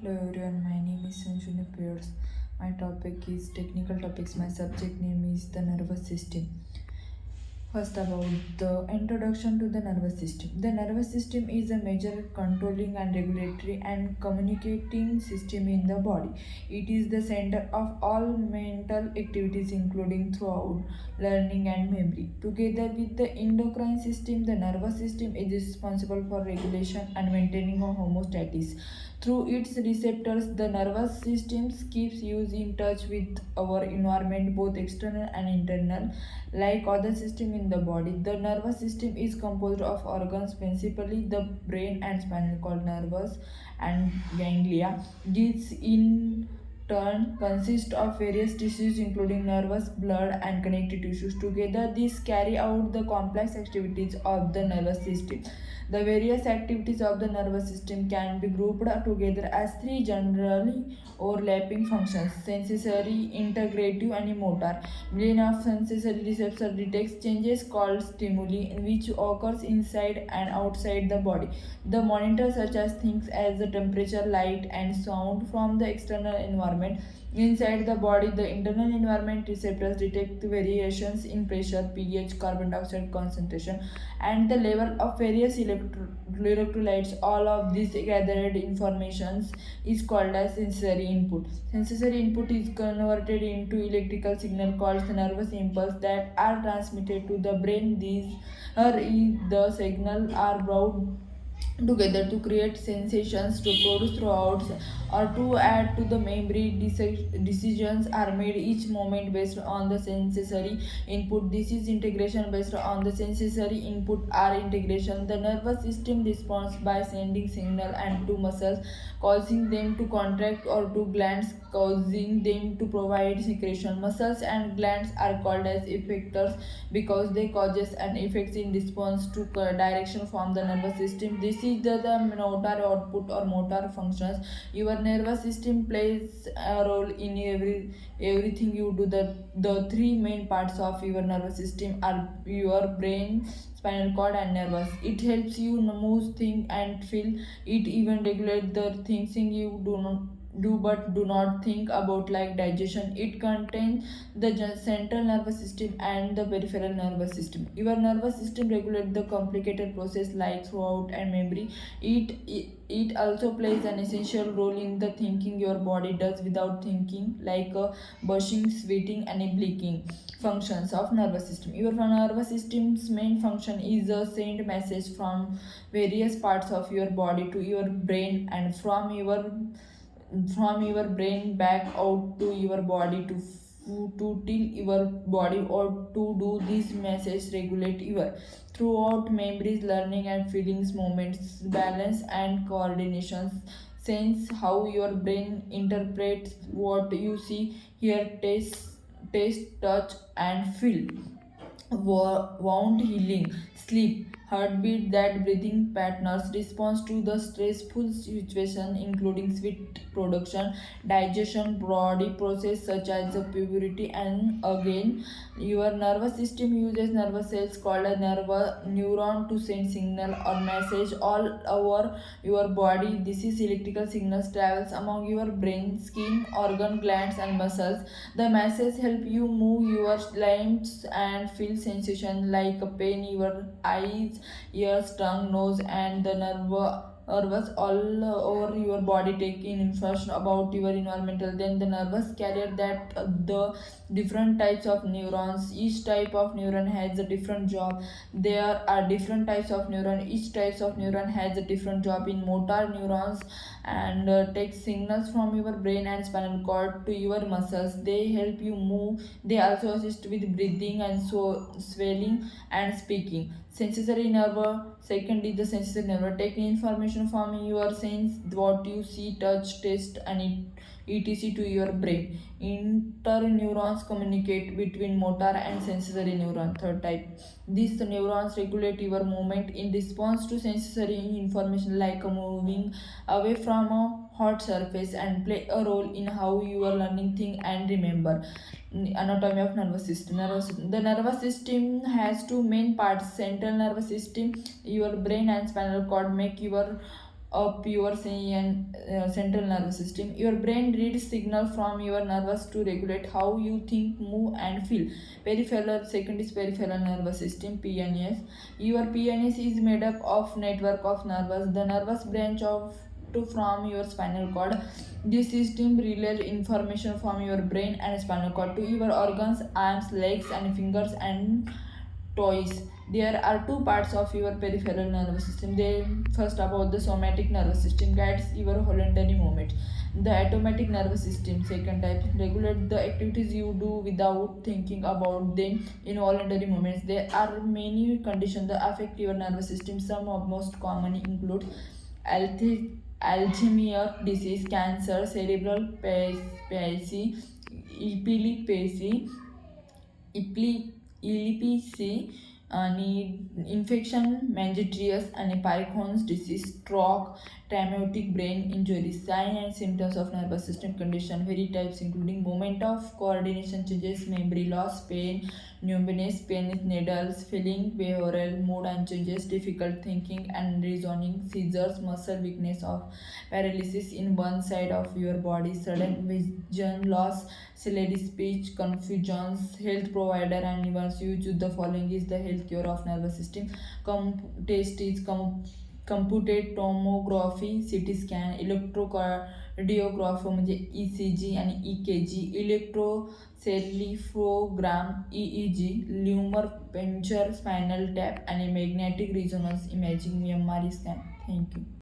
Hello everyone, my name is Sanjuni Pierce. My topic is technical topics. My subject name is the nervous system. First, about the introduction to the nervous system. The nervous system is a major controlling and regulatory and communicating system in the body. It is the center of all mental activities, including throughout learning and memory. Together with the endocrine system, the nervous system is responsible for regulation and maintaining a homeostasis. Through its receptors, the nervous system keeps you in touch with our environment, both external and internal. Like other systems in the body, the nervous system is composed of organs, principally the brain and spinal cord nerves and ganglia. These in turn consist of various tissues including nerves, blood and connective tissues. Together these carry out the complex activities of the nervous system. The various activities of the nervous system can be grouped together as three generally overlapping functions: sensory, integrative and motor. Brain of sensory receptor detects changes called stimuli which occurs inside and outside the body. The monitor such as things as the temperature, light and sound from the external environment. Inside the body, the internal environment receptors detect variations in pressure, pH, carbon dioxide concentration, and the level of various electrolytes. All of this gathered information is called as sensory input. Sensory input is converted into electrical signal called the nervous impulse that are transmitted to the brain. These are the signal are brought together to create sensations to produce throughout or to add to the memory. Decisions are made each moment based on the sensory input. This is integration based on the sensory input or integration. The nervous system responds by sending signal and to muscles, causing them to contract, or to glands, causing them to provide secretion. Muscles and glands are called as effectors because they causes and effects in response to direction from the nervous system. This is the motor output or motor functions. Your nervous system plays a role in everything you do. The three main parts of your nervous system are your brain, spinal cord and nervous. It helps you move, think and feel. It even regulate the things you do but do not think about, like digestion. It contains the central nervous system and the peripheral nervous system. Your nervous system regulates the complicated process like throughout and memory. It also plays an essential role in the thinking your body does without thinking, like brushing, sweating and blinking. Functions of nervous system. Your nervous system's main function is a send message from various parts of your body to your brain, and from your brain back out to your body to tell your body or to do this message regulate your throughout memories, learning and feelings, moments, balance and coordination. Sense how your brain interprets what you see, hear, taste, touch and feel. Wound healing, sleep, heartbeat, that breathing patterns, response to the stressful situation, including sweat production, digestion, body process such as the puberty, and again, your nervous system uses nervous cells called a neuron to send signal or message all over your body. This is electrical signals travels among your brain, skin, organ, glands, and muscles. The message help you move your limbs and feel sensation like a pain in your eyes, ears, tongue, nose, and the nervous all over your body take in information about your environmental. Then the nervous carrier that the different types of neurons. Each type of neuron has a different job. There are different types of neuron. Each types of neuron has a different job. In motor neurons and take signals from your brain and spinal cord to your muscles. They help you move. They also assist with breathing and so swelling and speaking. Sensory nerve. Second is the sensory nerve. Take information from your sense, what you see, touch, taste, and etc. to your brain. Interneurons communicate between motor and sensory neuron. Third type. These neurons regulate your movement in response to sensory information like moving away from a hot surface and play a role in how you are learning thing and remember. Anatomy of nervous system. The nervous system has two main parts: central nervous system. Your brain and spinal cord make your up your central nervous system. Your brain reads signal from your nerves to regulate how you think, move, and feel. Peripheral, second is peripheral nervous system, PNS. Your PNS is made up of network of nerves, the nervous branch of to from your spinal cord. This system relays information from your brain and spinal cord to your organs, arms, legs, and fingers and toys. There are two parts of your peripheral nervous system. They first about the somatic nervous system guides your voluntary movement. The automatic nervous system, second type, regulate the activities you do without thinking about them. Involuntary movements. There are many conditions that affect your nervous system. Some of most commonly include Alzheimer's disease, cancer, cerebral palsy, epilepsy, epilepsy आणि infection मॅन्जिट्रियस आणि Parkinson's disease stroke traumatic brain injury sign and symptoms of nervous system condition very types including moment of coordination changes memory loss pain numbness pain with needles feeling behavioral mood and changes difficult thinking and reasoning seizures muscle weakness of paralysis in one side of your body sudden vision loss slurred speech confusions health provider and once you choose the following is the health care of nervous system test is computed tomography CT scan electrocardiography म्हणजे ECG आणि EKG electroencephalogram EEG lumbar puncture spinal tap आणि magnetic resonance imaging MRI scan thank you